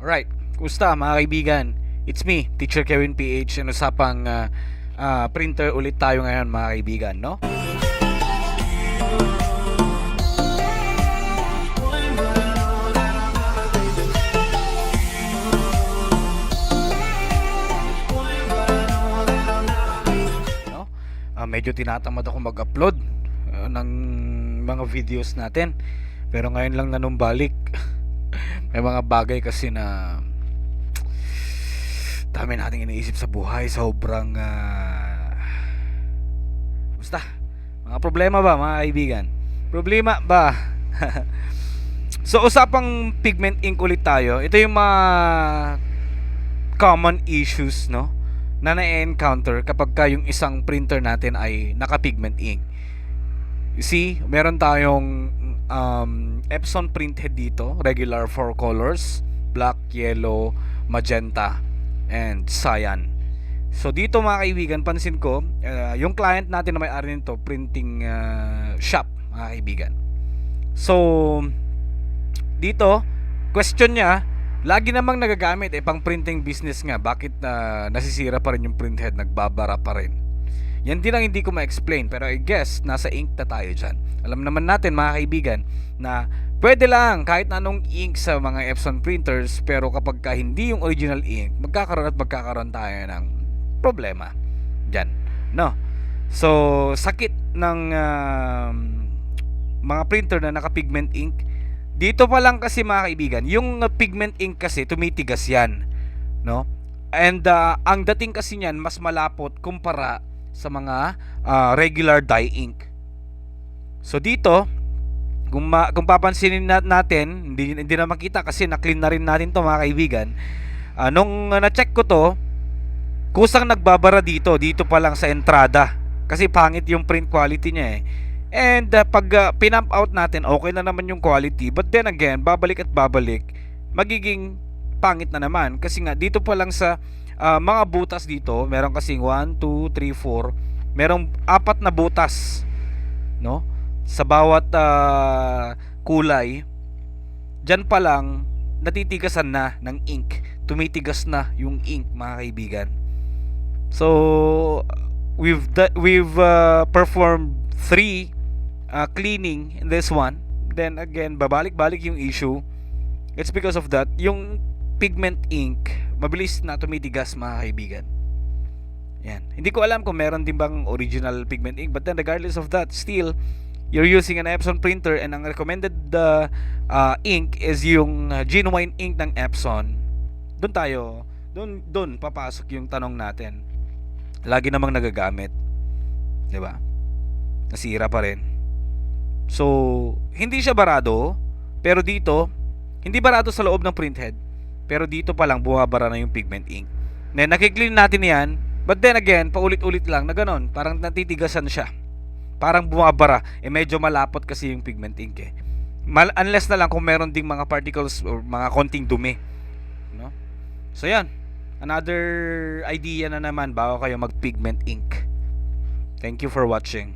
Right. Kumusta mga kaibigan? It's me, Teacher Kevin PH. Ano usapang printer ulit tayo ngayon mga kaibigan, no? No? Medyo tinatamad ako mag-upload ng mga videos natin. Pero ngayon lang nanumbalik. May mga bagay kasi na dami nating iniisip sa buhay. Sobrang basta mga problema ba mga kaibigan? Problema ba? So usapang pigment ink ulit tayo. Ito yung mga common issues, no, na na-encounter kapag ka yung isang printer natin ay naka-pigment ink. You see, meron tayong Epson printhead dito, regular 4 colors: black, yellow, magenta, and cyan. So dito mga kaibigan, pansin ko, yung client natin na may-ari nito, printing shop mga kaibigan. So dito, question niya, lagi namang nagagamit pang printing business nga, bakit nasisira pa rin yung printhead, nagbabara pa rin? Yan din ang hindi ko ma-explain, pero I guess nasa ink na tayo dyan. Alam naman natin mga kaibigan na pwede lang kahit na anong ink sa mga Epson printers, pero kapag ka hindi yung original ink, magkakaroon tayo ng problema dyan, no? So sakit ng mga printer na naka-pigment ink. Dito pa lang kasi mga kaibigan, yung pigment ink kasi tumitigas yan, no? And ang dating kasi niyan mas malapot kumpara sa mga regular dye ink. So dito, kung papansinin natin, hindi na makita kasi na-clean na rin natin to mga kaibigan. Nung na-check ko to, kusang nagbabara dito pa lang sa entrada. Kasi pangit yung print quality niya eh. And pag pinump out natin, okay na naman yung quality. But then again, babalik at babalik, magiging pangit na naman. Kasi nga, dito pa lang sa mga butas dito, meron kasing 1, 2, 3, 4. Merong 4 na butas, no? Sa bawat kulay. Diyan pa lang, natitigasan na ng ink. Tumitigas na yung ink mga kaibigan. So, we've performed 3 cleaning in this one. Then again, babalik-balik yung issue. It's because of that, yung pigment ink mabilis na tumitigas mga kaibigan. Yan. Hindi ko alam kung meron din bang original pigment ink, but then regardless of that, still you're using an Epson printer and ang recommended ink is yung genuine ink ng Epson. Doon papasok yung tanong natin. Lagi namang nagagamit, 'di ba? Nasira pa rin. So, hindi siya barado, pero dito, hindi barado sa loob ng printhead, pero dito pa lang bumabara na yung pigment ink. Then, nakiklean natin yan, but then again, paulit-ulit lang na ganon, parang natitigasan siya. Parang bumabara, medyo malapot kasi yung pigment ink eh. Unless na lang kung meron ding mga particles or mga konting dumi, no? So, yan. Another idea na naman bago kayo mag-pigment ink. Thank you for watching.